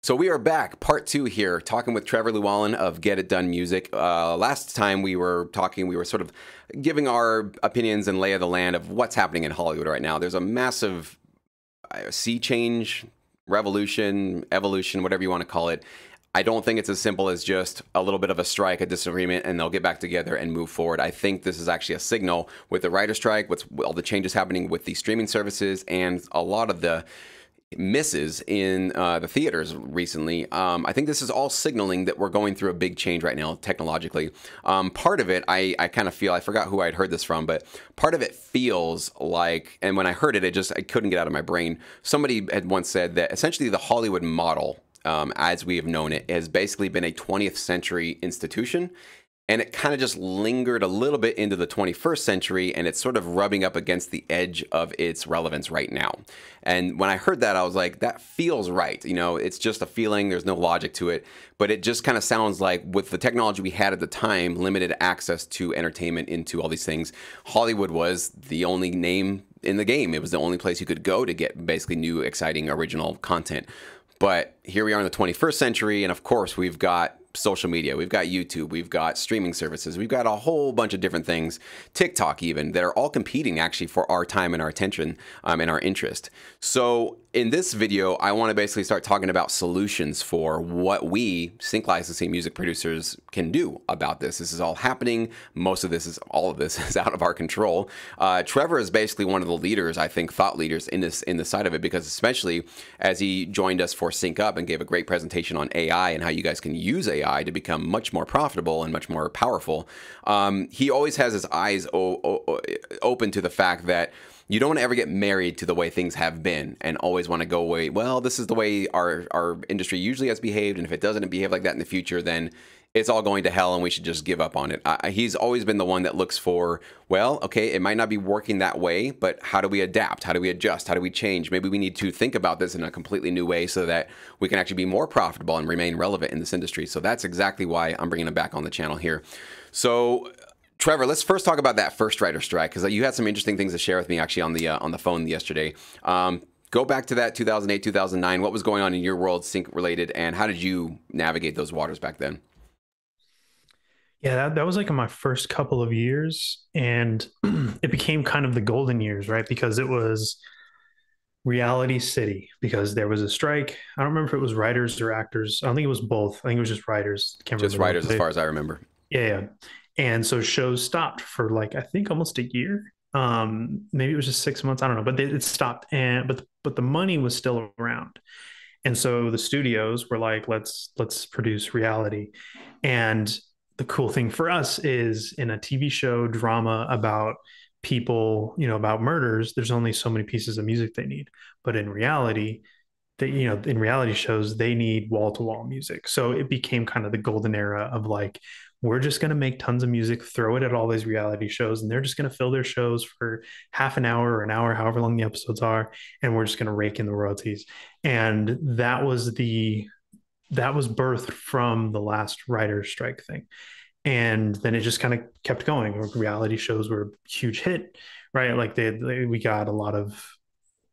So we are back, part 2 here, talking with Trevor Llewellyn of Get It Done Music. Last time we were talking, we were sort of giving our opinions and lay of the land of what's happening in Hollywood right now. There's a massive sea change, revolution, evolution, whatever you want to call it. I don't think it's as simple as just a little bit of a strike, a disagreement, and they'll get back together and move forward. I think this is actually a signal with the writer strike, with all the changes happening with the streaming services, and a lot of the misses in the theaters recently. I think this is all signaling that we're going through a big change right now technologically. Part of it, I kind of feel, I forgot who I'd heard this from, but part of it feels like, and when I heard it, I couldn't get out of my brain. Somebody had once said that essentially the Hollywood model, as we have known it, has basically been a 20th century institution. And it kind of just lingered a little bit into the 21st century, and it's sort of rubbing up against the edge of its relevance right now. And when I heard that, I was like, that feels right. You know, it's just a feeling. There's no logic to it. But it just kind of sounds like with the technology we had at the time, limited access to entertainment into all these things, Hollywood was the only name in the game. It was the only place you could go to get basically new, exciting, original content. But here we are in the 21st century, and of course, we've got social media, we've got YouTube, we've got streaming services, we've got a whole bunch of different things, TikTok even, that are all competing actually for our time and our attention and our interest. So in this video, I want to basically start talking about solutions for what we sync licensing music producers can do about this. This is all happening. All of this is out of our control. Trevor is basically one of the leaders, I think, thought leaders in the side of it, because especially as he joined us for Sync Up and gave a great presentation on AI and how you guys can use AI to become much more profitable and much more powerful. He always has his eyes open to the fact that you don't want to ever get married to the way things have been and always want to go away. Well, this is the way our industry usually has behaved, and if it doesn't behave like that in the future, then it's all going to hell and we should just give up on it. He's always been the one that looks for, well, okay, it might not be working that way, but how do we adapt? How do we adjust? How do we change? Maybe we need to think about this in a completely new way so that we can actually be more profitable and remain relevant in this industry. So that's exactly why I'm bringing him back on the channel here. So Trevor, let's first talk about that first writer strike, because you had some interesting things to share with me actually on the phone yesterday. Go back to that 2008, 2009. What was going on in your world, sync related, and how did you navigate those waters back then? Yeah, that was like in my first couple of years, and it became kind of the golden years, right? Because it was reality city, because there was a strike. I don't remember if it was writers or actors. I don't think it was both. I think it was just writers. Can't Just remember. writers, as far as I remember. Yeah. And so shows stopped for like, I think almost a year. Maybe it was just 6 months. I don't know, but it stopped. But the money was still around. And so the studios were like, let's produce reality. And the cool thing for us is, in a TV show drama about people, about murders, there's only so many pieces of music they need. But in reality, in reality shows, they need wall-to-wall music. So it became kind of the golden era of like, we're just going to make tons of music, throw it at all these reality shows, and they're just going to fill their shows for half an hour or an hour, however long the episodes are, and we're just going to rake in the royalties. And that was birthed from the last writer's strike thing. And then it just kind of kept going. Reality shows were a huge hit, right? Like we got a lot of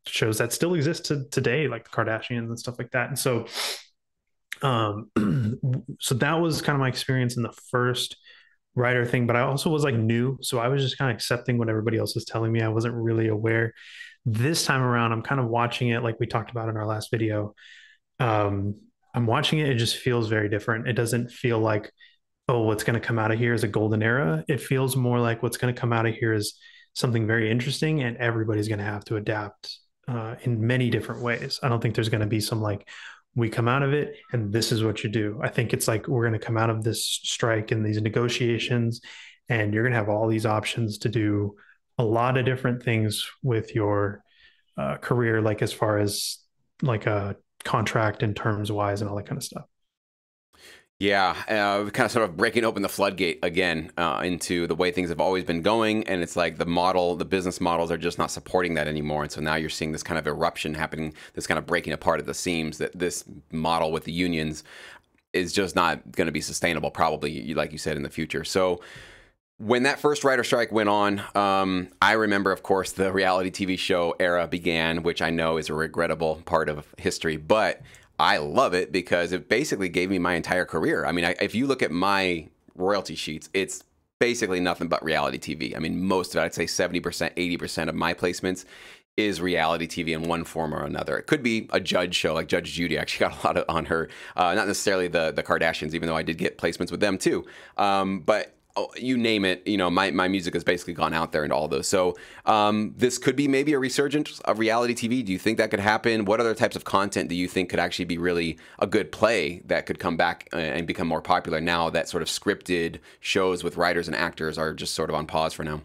shows that still exist today, like the Kardashians and stuff like that. And so so that was kind of my experience in the first writer thing, but I also was like new. So I was just kind of accepting what everybody else was telling me. I wasn't really aware. This time around, I'm kind of watching it like we talked about in our last video. I'm watching it. It just feels very different. It doesn't feel like, oh, what's going to come out of here is a golden era. It feels more like what's going to come out of here is something very interesting, and everybody's going to have to adapt in many different ways. I don't think there's going to be some like, we come out of it and this is what you do. I think it's like, we're going to come out of this strike and these negotiations, and you're going to have all these options to do a lot of different things with your career, like as far as like a contract and terms wise and all that kind of stuff. Yeah, kind of sort of breaking open the floodgate again into the way things have always been going. And it's like the business models are just not supporting that anymore. And so now you're seeing this kind of eruption happening, this kind of breaking apart at the seams, that this model with the unions is just not going to be sustainable, probably, like you said, in the future. So when that first writer strike went on, I remember, of course, the reality TV show era began, which I know is a regrettable part of history. But I love it because it basically gave me my entire career. I mean, if you look at my royalty sheets, it's basically nothing but reality TV. I mean, most of it, I'd say 70%, 80% of my placements is reality TV in one form or another. It could be a judge show, like Judge Judy actually got a lot on her. Not necessarily the Kardashians, even though I did get placements with them too. But you name it, my music has basically gone out there and all those. So this could be maybe a resurgence of reality TV. Do you think that could happen? What other types of content do you think could actually be really a good play that could come back and become more popular now that sort of scripted shows with writers and actors are just sort of on pause for now?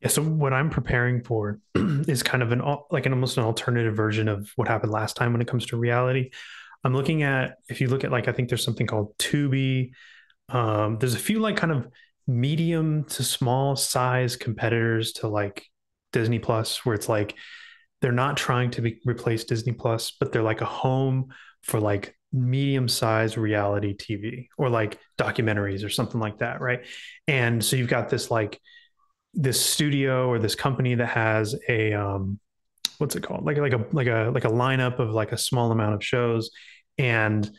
Yeah, so what I'm preparing for is kind of almost an alternative version of what happened last time when it comes to reality. I'm looking at, if you look at, like, I think there's something called Tubi. There's a few like kind of medium to small size competitors to like Disney Plus, where it's like they're not trying to replace Disney Plus, but they're like a home for like medium sized reality TV or like documentaries or something like that, right? And so you've got this studio or this company that has a what's it called, like a lineup of like a small amount of shows, and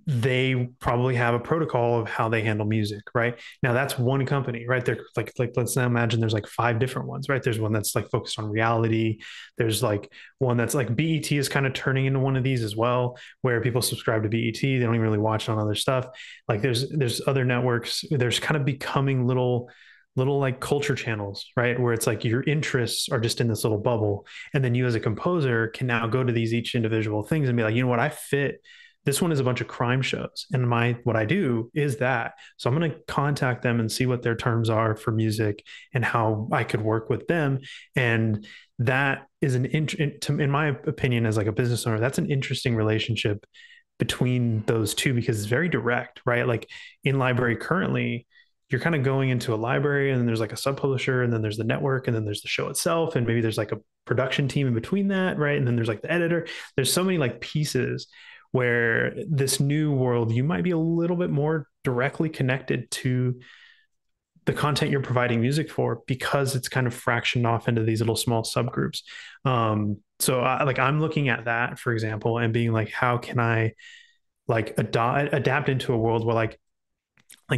they probably have a protocol of how they handle music. Right now, that's one company, right? They're like let's now imagine there's like 5 different ones, right? There's one that's like focused on reality. There's like one that's like BET is kind of turning into one of these as well, where people subscribe to BET, they don't even really watch on other stuff. Like there's other networks, there's kind of becoming little like culture channels, right? Where it's like your interests are just in this little bubble. And then you as a composer can now go to these each individual things and be like, you know what, I fit. This one is a bunch of crime shows. And what I do is that. So I'm going to contact them and see what their terms are for music and how I could work with them. And that is in my opinion, as like a business owner, that's an interesting relationship between those two, because it's very direct, right? Like in library currently, you're kind of going into a library and then there's like a sub publisher and then there's the network and then there's the show itself. And maybe there's like a production team in between that. Right. And then there's like the editor. There's so many like pieces, where this new world, you might be a little bit more directly connected to the content you're providing music for, because it's kind of fractioned off into these little small subgroups. I'm looking at that, for example, and being like, how can I like adapt into a world where like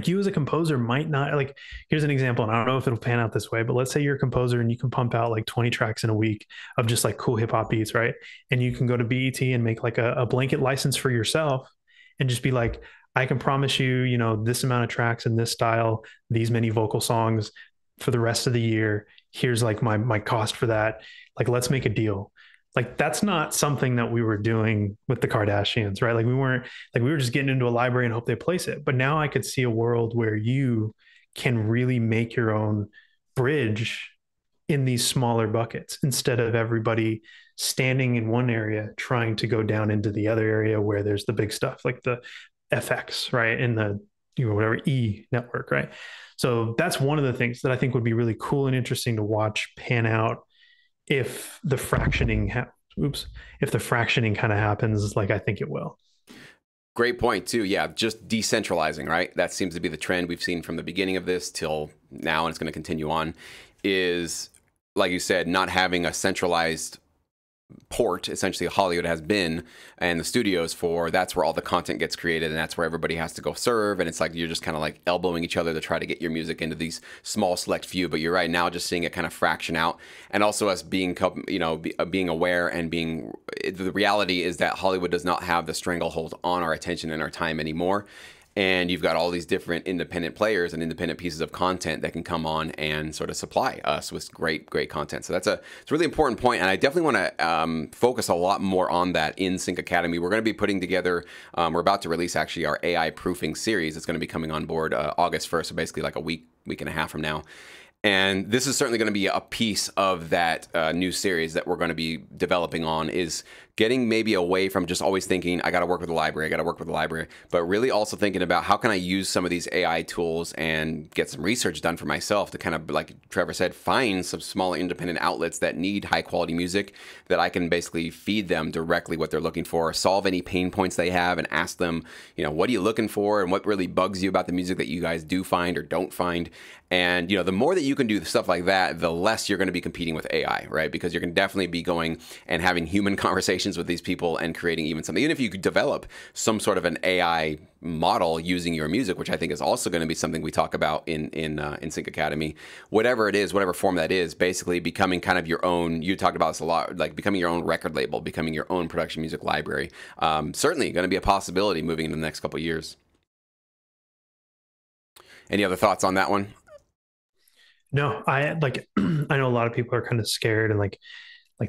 you as a composer might not, like, here's an example, and I don't know if it'll pan out this way, but let's say you're a composer and you can pump out like 20 tracks in a week of just like cool hip hop beats, right? And you can go to BET and make like a blanket license for yourself and just be like, I can promise you, this amount of tracks in this style, these many vocal songs for the rest of the year. Here's like my cost for that. Like, let's make a deal. Like, that's not something that we were doing with the Kardashians, right? Like we were just getting into a library and hope they place it. But now I could see a world where you can really make your own bridge in these smaller buckets, instead of everybody standing in one area trying to go down into the other area where there's the big stuff like the FX, right? And the, whatever E network, right? So that's one of the things that I think would be really cool and interesting to watch pan out if the fractioning kind of happens, like I think it will. Great point too. Yeah, just decentralizing, right? That seems to be the trend we've seen from the beginning of this till now, and it's going to continue on, is, like you said, not having a centralized port. Essentially Hollywood has been, and the studios for, that's where all the content gets created, and that's where everybody has to go serve, and it's like you're just kind of like elbowing each other to try to get your music into these small select few. But you're right, now just seeing it kind of fraction out, and also us being being aware and being, the reality is that Hollywood does not have the stranglehold on our attention and our time anymore. And you've got all these different independent players and independent pieces of content that can come on and sort of supply us with great content. So it's a really important point, and I definitely want to focus a lot more on that in Sync Academy. We're going to be putting together, we're about to release actually our AI proofing series. It's going to be coming on board August 1st, so basically like a week and a half from now. And this is certainly going to be a piece of that new series that we're going to be developing on, is getting maybe away from just always thinking, I got to work with the library, but really also thinking about how can I use some of these AI tools and get some research done for myself to kind of, like Trevor said, find some smaller independent outlets that need high quality music that I can basically feed them directly what they're looking for, solve any pain points they have, and ask them, what are you looking for and what really bugs you about the music that you guys do find or don't find. And, the more that you can do stuff like that, the less you're going to be competing with AI, right? Because you're going to definitely be going and having human conversations with these people and creating even something. Even if you could develop some sort of an AI model using your music, which I think is also going to be something we talk about in Sync Academy, whatever it is, whatever form that is, basically becoming kind of your own. You talked about this a lot, like becoming your own record label, becoming your own production music library. Certainly going to be a possibility moving into the next couple of years. Any other thoughts on that one? No, I like I know a lot of people are kind of scared and like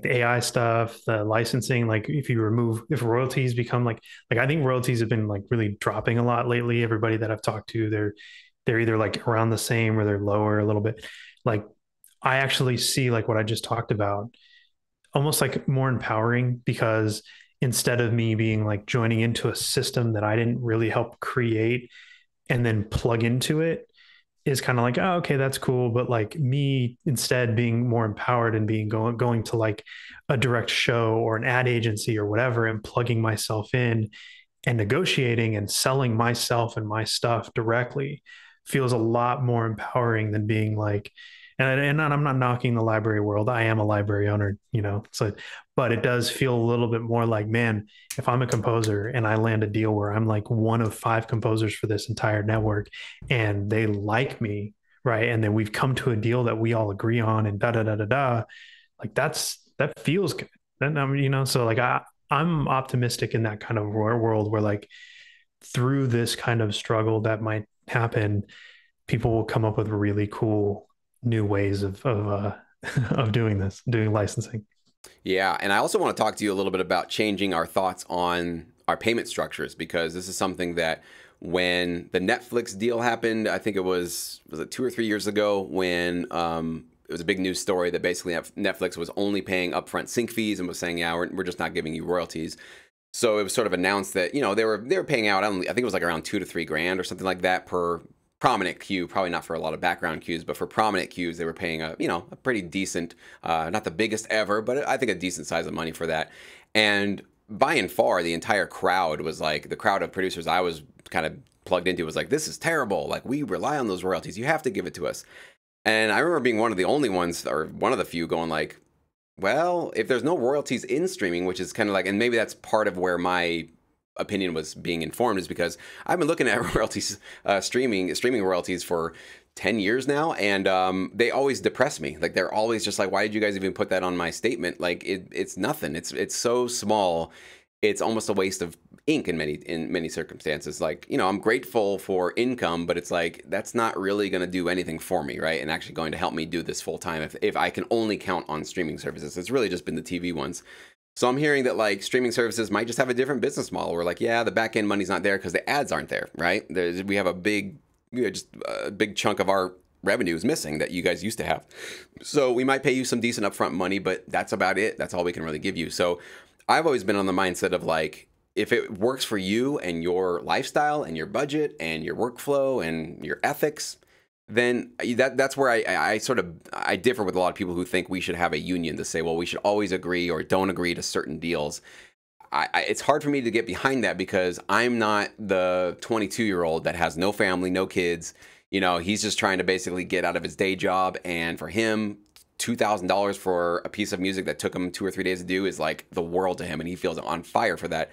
the AI stuff, the licensing, like if royalties become like I think royalties have been like really dropping a lot lately. Everybody that I've talked to, they're either like around the same or they're lower a little bit. Like I actually see like what I just talked about almost like more empowering because instead of me being like joining into a system that I didn't really help create and then plug into it is kind of like, oh, okay, that's cool. But like me instead being more empowered and being going to like a direct show or an ad agency or whatever and plugging myself in and negotiating and selling myself and my stuff directly feels a lot more empowering than being like, and I'm not knocking the library world. I am a library owner, so, but it does feel a little bit more like, man, if I'm a composer and I land a deal where I'm like one of 5 composers for this entire network and they like me, right? And then we've come to a deal that we all agree on and da da da da da, like that feels good. And so like I'm optimistic in that kind of world where like through this kind of struggle that might happen, people will come up with really cool new ways of of doing licensing. Yeah, and I also want to talk to you a little bit about changing our thoughts on our payment structures, because this is something that when the Netflix deal happened, I think was it 2 or 3 years ago, when it was a big news story that basically Netflix was only paying upfront sync fees and was saying, yeah, we're just not giving you royalties. So it was sort of announced that, they were paying out, I think it was like around 2 to 3 grand or something like that per prominent cue, probably not for a lot of background cues, but for prominent cues, they were paying a pretty decent, not the biggest ever, but I think a decent size of money for that. And by and far, the entire crowd was like, the crowd of producers I was kind of plugged into was like, this is terrible. Like, we rely on those royalties. You have to give it to us. And I remember being one of the only ones, or one of the few, going like, well, if there's no royalties in streaming, which is kind of like, and maybe that's part of where my opinion was being informed, is because I've been looking at royalties, streaming royalties for 10 years now, and they always depress me. Like, they're always just like, why did you guys even put that on my statement? Like, it's nothing. It's so small. It's almost a waste of ink in many circumstances. Like, I'm grateful for income, but it's like, that's not really going to do anything for me, right? And actually going to help me do this full time if I can only count on streaming services. It's really just been the TV ones. So I'm hearing that like streaming services might just have a different business model where like, yeah, the back end money's not there because the ads aren't there, right? We have a big chunk of our revenue is missing that you guys used to have. So we might pay you some decent upfront money, but that's about it. That's all we can really give you. So I've always been on the mindset of like, if it works for you and your lifestyle and your budget and your workflow and your ethics, then that's where I differ with a lot of people who think we should have a union to say, well, we should always agree or don't agree to certain deals. It's hard for me to get behind that because I'm not the 22-year-old that has no family, no kids. He's just trying to basically get out of his day job. And for him, $2,000 for a piece of music that took him 2 or 3 days to do is like the world to him. And he feels on fire for that.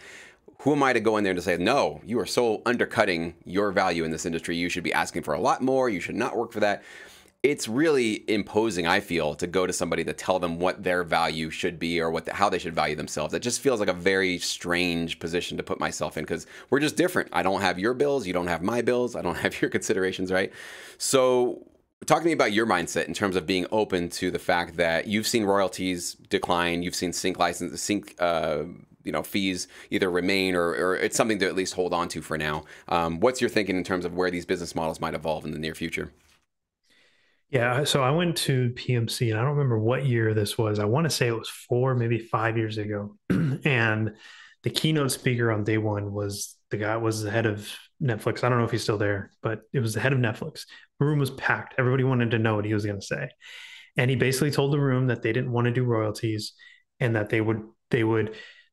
Who am I to go in there to say, no, you are so undercutting your value in this industry. You should be asking for a lot more. You should not work for that. It's really imposing, I feel, to go to somebody to tell them what their value should be or how they should value themselves. It just feels like a very strange position to put myself in because we're just different. I don't have your bills. You don't have my bills. I don't have your considerations, right? So talk to me about your mindset in terms of being open to the fact that you've seen royalties decline. You've seen sync fees either remain or it's something to at least hold on to for now. What's your thinking in terms of where these business models might evolve in the near future? Yeah, so I went to PMC and I don't remember what year this was. I want to say it was 4, maybe 5 years ago. And the keynote speaker on day one was the head of Netflix. I don't know if he's still there, but it was the head of Netflix. The room was packed. Everybody wanted to know what he was going to say. And he basically told the room that they didn't want to do royalties and that they were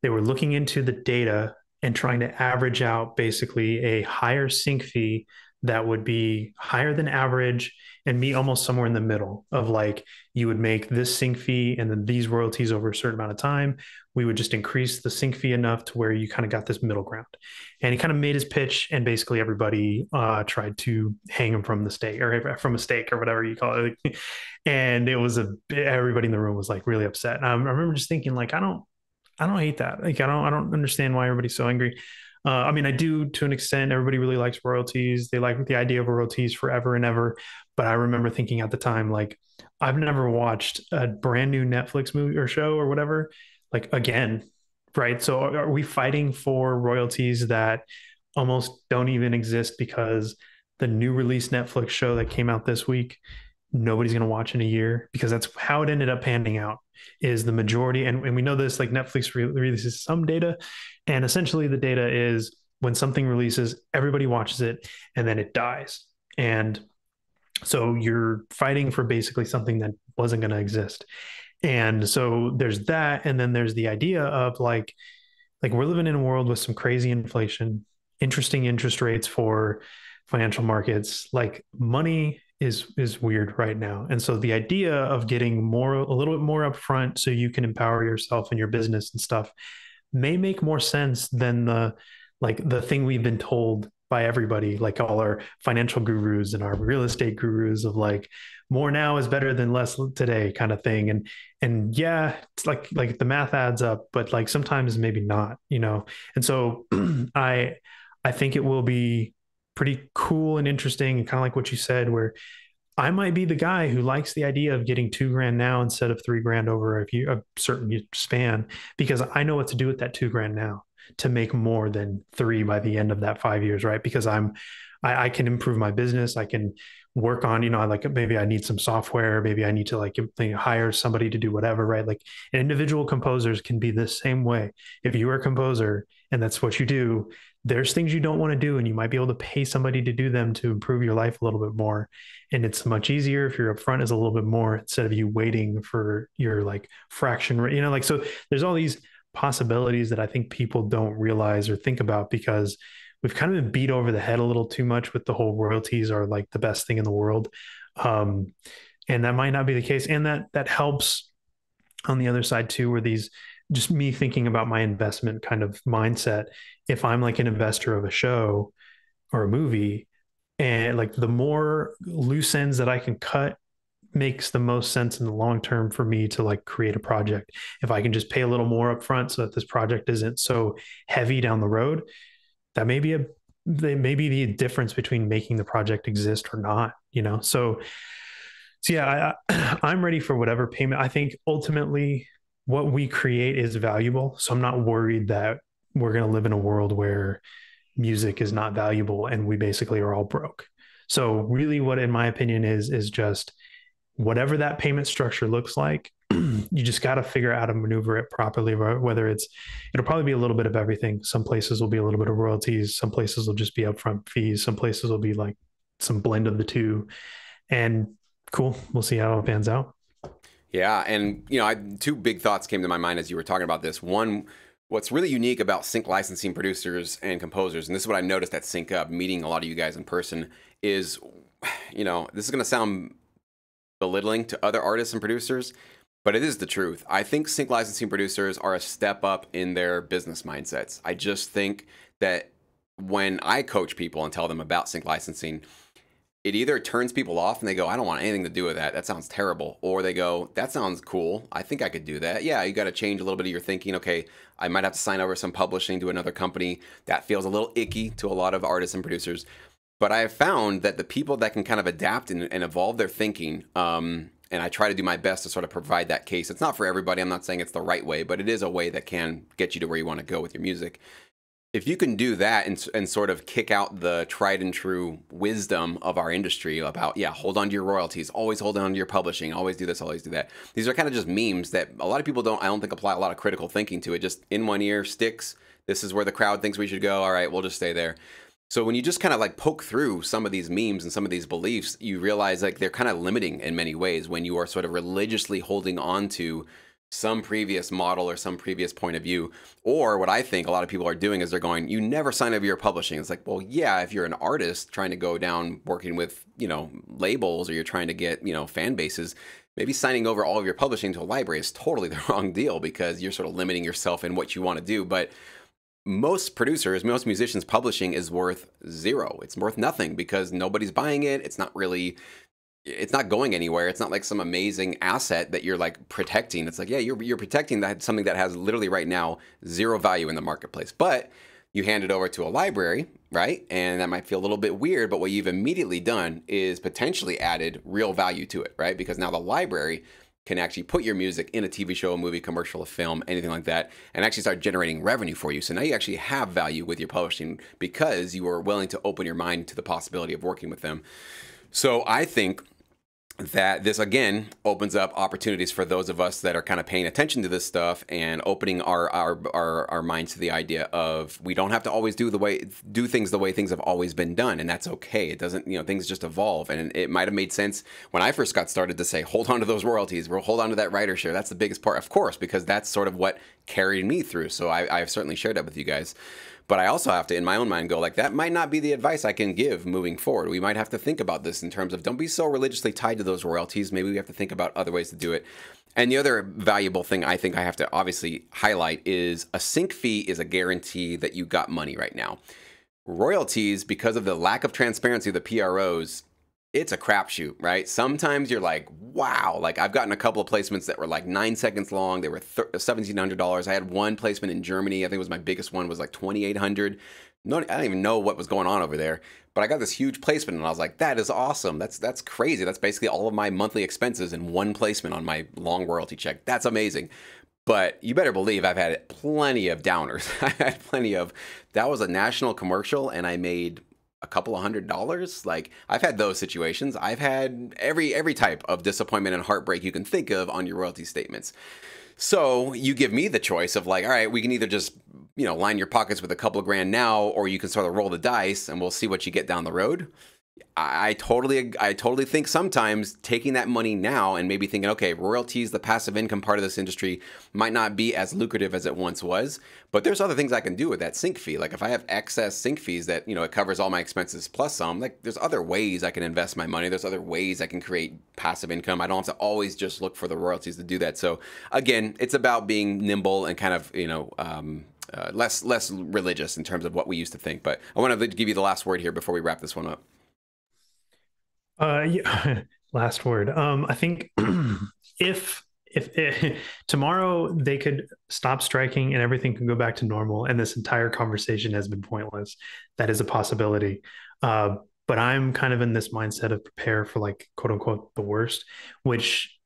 looking into the data and trying to average out basically a higher sync fee that would be higher than average and me almost somewhere in the middle of like, you would make this sync fee and then these royalties over a certain amount of time. We would just increase the sync fee enough to where you kind of got this middle ground. And he kind of made his pitch, and basically everybody tried to hang him from the stake or from a stake or whatever you call it. And it was everybody in the room was like really upset. And I remember just thinking like, I don't hate that. Like, I don't understand why everybody's so angry. I mean, I do to an extent. Everybody really likes royalties. They like the idea of royalties forever and ever. But I remember thinking at the time, like, I've never watched a brand new Netflix movie or show or whatever, like again, right? So are we fighting for royalties that almost don't even exist because the new release Netflix show that came out this week, nobody's going to watch in a year, because that's how it ended up panning out, is the majority. And we know this, like Netflix releases some data, and essentially the data is when something releases, everybody watches it and then it dies. And so you're fighting for basically something that wasn't going to exist. And so there's that. And then there's the idea of like we're living in a world with some crazy inflation, interesting interest rates for financial markets. Like money is weird right now. And so the idea of getting a little bit more upfront so you can empower yourself and your business and stuff may make more sense than the thing we've been told by everybody, like all our financial gurus and our real estate gurus, of like more now is better than less today kind of thing. And yeah, it's like the math adds up, but like sometimes maybe not, you know. And so I think it will be pretty cool and interesting, and kind of like what you said, where I might be the guy who likes the idea of getting $2,000 now instead of $3,000 over a certain span, because I know what to do with that $2,000 now to make more than three by the end of that 5 years, right? Because I can improve my business. I can work on, like maybe I need some software, maybe I need to like hire somebody to do whatever, right? Like individual composers can be the same way. If you are a composer and that's what you do, there's things you don't want to do, and you might be able to pay somebody to do them to improve your life a little bit more. And it's much easier if your upfront is a little bit more, instead of you waiting for your like fraction, like, so there's all these possibilities that I think people don't realize or think about, because we've kind of been beat over the head a little too much with the whole royalties are like the best thing in the world. And that might not be the case. And that helps on the other side too, where these, just me thinking about my investment kind of mindset. If I'm like an investor of a show or a movie, and like the more loose ends that I can cut makes the most sense in the long term for me to like create a project. If I can just pay a little more upfront so that this project isn't so heavy down the road, that may be the difference between making the project exist or not, So yeah, I'm ready for whatever payment. I think ultimately what we create is valuable. So I'm not worried that we're going to live in a world where music is not valuable and we basically are all broke. So really what, in my opinion, is just whatever that payment structure looks like, you just got to figure out how to maneuver it properly, whether it'll probably be a little bit of everything. Some places will be a little bit of royalties. Some places will just be upfront fees. Some places will be like some blend of the two, and cool. We'll see how it pans out. Yeah. And, two big thoughts came to my mind as you were talking about this. One, what's really unique about sync licensing producers and composers, and this is what I noticed at Sync Up, meeting a lot of you guys in person, is, this is going to sound belittling to other artists and producers, but it is the truth. I think sync licensing producers are a step up in their business mindsets. I just think that when I coach people and tell them about sync licensing, it either turns people off and they go, I don't want anything to do with that. That sounds terrible. Or they go, that sounds cool. I think I could do that. Yeah, you got to change a little bit of your thinking. Okay, I might have to sign over some publishing to another company. That feels a little icky to a lot of artists and producers. But I have found that the people that can kind of adapt and evolve their thinking, and I try to do my best to sort of provide that case. It's not for everybody. I'm not saying it's the right way, but it is a way that can get you to where you want to go with your music. If you can do that and sort of kick out the tried and true wisdom of our industry about, hold on to your royalties, always hold on to your publishing, always do this, always do that. These are kind of just memes that a lot of people I don't think apply a lot of critical thinking to it. Just in one ear, sticks. This is where the crowd thinks we should go. All right, we'll just stay there. So when you just kind of like poke through some of these memes and some of these beliefs, you realize like they're kind of limiting in many ways when you are sort of religiously holding on to some previous model or some previous point of view. Or what I think a lot of people are doing is they're going, you never sign over your publishing. It's like, well, yeah, if you're an artist trying to go down working with, labels, or you're trying to get, fan bases, maybe signing over all of your publishing to a library is totally the wrong deal, because you're sort of limiting yourself in what you want to do. But most producers, most musicians, publishing is worth zero. It's worth nothing because nobody's buying it. It's not going anywhere. It's not like some amazing asset that you're like protecting. It's like, yeah, you're protecting that, something that has literally right now zero value in the marketplace. But you hand it over to a library, right? And that might feel a little bit weird, but what you've immediately done is potentially added real value to it, right? Because now the library can actually put your music in a TV show, a movie, commercial, a film, anything like that, and actually start generating revenue for you. So now you actually have value with your publishing because you were willing to open your mind to the possibility of working with them. So I think that this, again, opens up opportunities for those of us that are kind of paying attention to this stuff and opening our minds to the idea of we don't have to always do things the way things have always been done, and that's okay. It doesn't, things just evolve, and it might have made sense when I first got started to say, hold on to those royalties, we'll hold on to that writer share. That's the biggest part, of course, because that's sort of what carried me through. So I've certainly shared that with you guys. But I also have to, in my own mind, go like, that might not be the advice I can give moving forward. We might have to think about this in terms of don't be so religiously tied to those royalties. Maybe we have to think about other ways to do it. And the other valuable thing I think I have to obviously highlight is a sync fee is a guarantee that you got money right now. Royalties, because of the lack of transparency of the PROs, it's a crapshoot, right? Sometimes you're like, wow, like I've gotten a couple of placements that were like 9 seconds long. They were $1,700. I had one placement in Germany. I think it was my biggest one, was like $2,800. No, I don't even know what was going on over there, but I got this huge placement and I was like, that is awesome. That's crazy. That's basically all of my monthly expenses in one placement on my long royalty check. That's amazing. But you better believe I've had plenty of downers. I had plenty of, that was a national commercial and I made a couple of $100. Like, I've had those situations. I've had every type of disappointment and heartbreak you can think of on your royalty statements. So you give me the choice of like, all right, we can either just, line your pockets with a couple of grand now, or you can sort of roll the dice and we'll see what you get down the road. I totally think sometimes taking that money now and maybe thinking, okay, royalties, the passive income part of this industry might not be as lucrative as it once was, but there's other things I can do with that sync fee. Like if I have excess sync fees that, it covers all my expenses plus some, like there's other ways I can invest my money. There's other ways I can create passive income. I don't have to always just look for the royalties to do that. So again, it's about being nimble and kind of, less religious in terms of what we used to think. But I want to give you the last word here before we wrap this one up. Yeah. Last word. I think if tomorrow they could stop striking and everything can go back to normal and this entire conversation has been pointless, that is a possibility. But I'm kind of in this mindset of prepare for like, quote unquote, the worst, which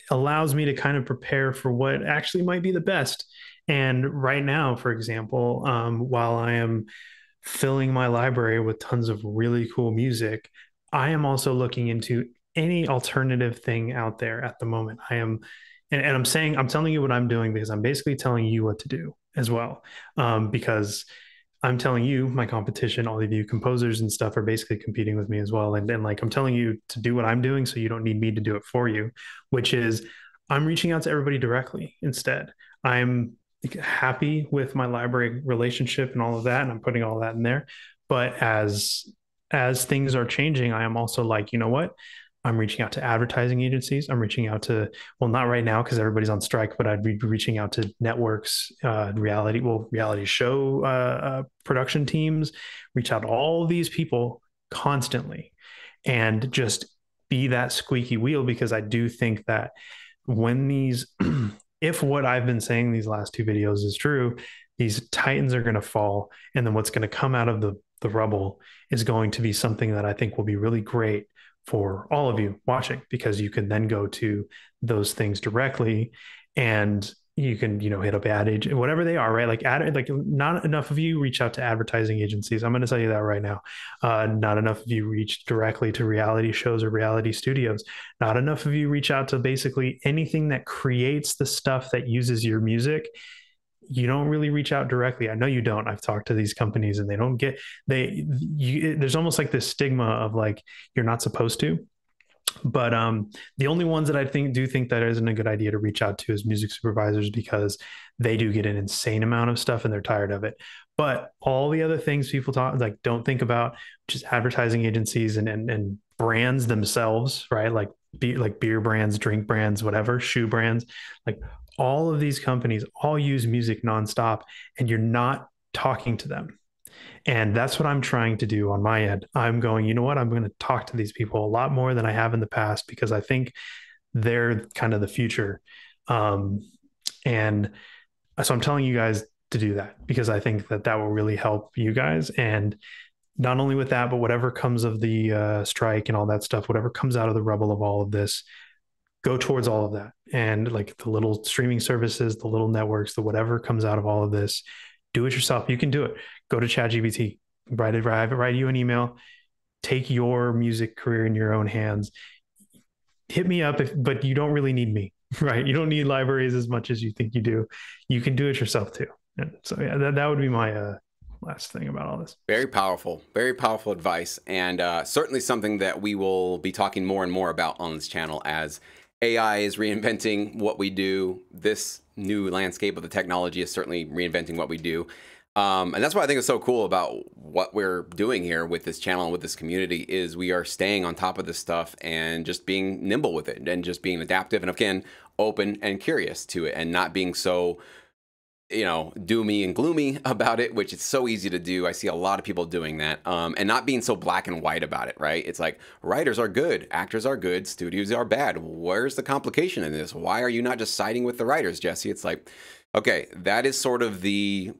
allows me to kind of prepare for what actually might be the best. And right now, for example, while I am filling my library with tons of really cool music, I am also looking into any alternative thing out there at the moment. I am, and I'm telling you what I'm doing because I'm basically telling you what to do as well. Because I'm telling you, my competition, all of you composers and stuff are basically competing with me as well. And like, I'm telling you to do what I'm doing so you don't need me to do it for you, which is I'm reaching out to everybody directly instead. I'm happy with my library relationship and all of that, and I'm putting all that in there. But as things are changing, I am also like, you know what? I'm reaching out to advertising agencies. I'm reaching out to, well, not right now because everybody's on strike, but I'd be reaching out to networks, reality show production teams, reach out to all these people constantly and just be that squeaky wheel, because I do think that when if what I've been saying these last two videos is true, these titans are going to fall. And then what's going to come out of the rubble is going to be something that I think will be really great for all of you watching, because you can then go to those things directly and you can, hit up ad agent, whatever they are, right? Like not enough of you reach out to advertising agencies. I'm going to tell you that right now. Not enough of you reach directly to reality shows or reality studios. Not enough of you reach out to basically anything that creates the stuff that uses your music. You don't really reach out directly. I know you don't. I've talked to these companies and they don't there's almost like this stigma of like, you're not supposed to. But the only ones that I think that isn't a good idea to reach out to is music supervisors, because they do get an insane amount of stuff and they're tired of it. But all the other things people talk like don't think about, just advertising agencies and brands themselves, right? Like beer brands, drink brands, whatever, shoe brands, like all of these companies all use music nonstop, and you're not talking to them. And that's what I'm trying to do on my end. I'm going, you know what? I'm going to talk to these people a lot more than I have in the past, because I think they're kind of the future. Um, and so I'm telling you guys to do that, because I think that that will really help you guys. And not only with that, but whatever comes of the strike and all that stuff, whatever comes out of the rubble of all of this, go towards all of that. And like the little streaming services, the little networks, the whatever comes out of all of this, do it yourself. You can do it. Go to ChatGPT, write you an email, take your music career in your own hands. Hit me up, but you don't really need me, right? You don't need libraries as much as you think you do. You can do it yourself too. And so yeah, that would be my last thing about all this. Very powerful advice, and certainly something that we will be talking more and more about on this channel as AI is reinventing what we do. This new landscape of the technology is certainly reinventing what we do. And that's what I think is so cool about what we're doing here with this channel and with this community is we are staying on top of this stuff and just being nimble with it and just being adaptive and, again, open and curious to it and not being so, doomy and gloomy about it, which is so easy to do. I see a lot of people doing that, and not being so black and white about it, right? It's like writers are good, actors are good, studios are bad. Where's the complication in this? Why are you not just siding with the writers, Jesse? It's like, okay, that is sort of the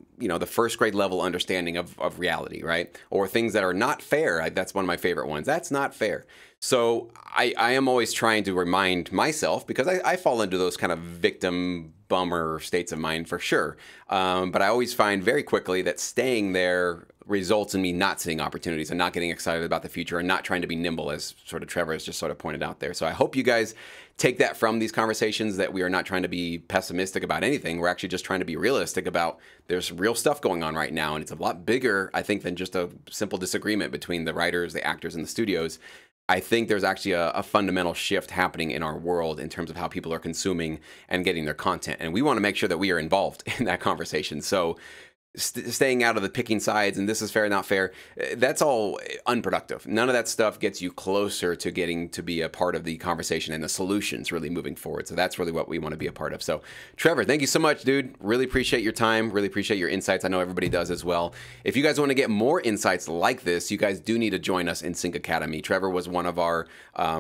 first grade level understanding of reality, right? Or things that are not fair. That's one of my favorite ones. That's not fair. So I am always trying to remind myself, because I fall into those kind of victim bummer states of mind for sure. But I always find very quickly that staying there results in me not seeing opportunities and not getting excited about the future and not trying to be nimble, as sort of Trevor has just sort of pointed out there. So I hope you guys take that from these conversations, that we are not trying to be pessimistic about anything. We're actually just trying to be realistic about there's real stuff going on right now. And it's a lot bigger, I think, than just a simple disagreement between the writers, the actors, and the studios. I think there's actually a fundamental shift happening in our world in terms of how people are consuming and getting their content. And we want to make sure that we are involved in that conversation. So staying out of the picking sides and this is fair, not fair, that's all unproductive. None of that stuff gets you closer to getting to be a part of the conversation and the solutions really moving forward. So that's really what we want to be a part of. So Trevor, thank you so much, dude. Really appreciate your time. Really appreciate your insights. I know everybody does as well. If you guys want to get more insights like this, you guys do need to join us in Sync Academy. Trevor was one of our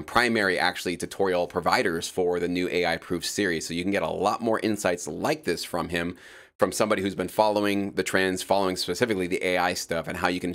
primary, actually, tutorial providers for the new AI Proof series. So you can get a lot more insights like this from him, from somebody who's been following the trends, following specifically the AI stuff, and how you can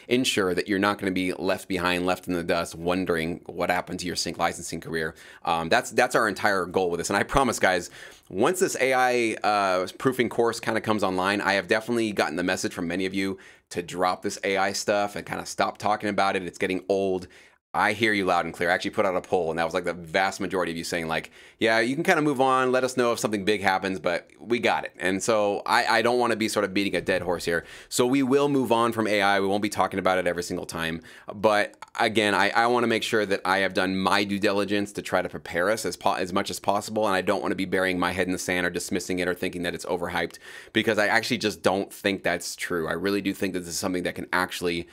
ensure that you're not going to be left behind, left in the dust, wondering what happened to your sync licensing career. That's our entire goal with this. And I promise, guys, once this AI proofing course kind of comes online, I have definitely gotten the message from many of you to drop this AI stuff and kind of stop talking about it. It's getting old. I hear you loud and clear. I actually put out a poll, and that was like the vast majority of you saying like, yeah, you can kind of move on. Let us know if something big happens, but we got it. And so I don't want to be sort of beating a dead horse here. So we will move on from AI. We won't be talking about it every single time. But again, I want to make sure that I have done my due diligence to try to prepare us as much as possible. And I don't want to be burying my head in the sand or dismissing it or thinking that it's overhyped, because I actually just don't think that's true. I really do think that this is something that can actually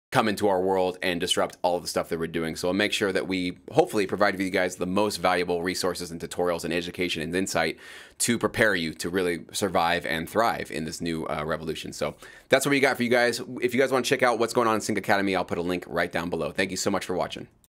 come into our world and disrupt all of the stuff that we're doing. So I'll make sure that we hopefully provide for you guys the most valuable resources and tutorials and education and insight to prepare you to really survive and thrive in this new revolution. So that's what we got for you guys. If you guys want to check out what's going on in Sync Academy, I'll put a link right down below. Thank you so much for watching.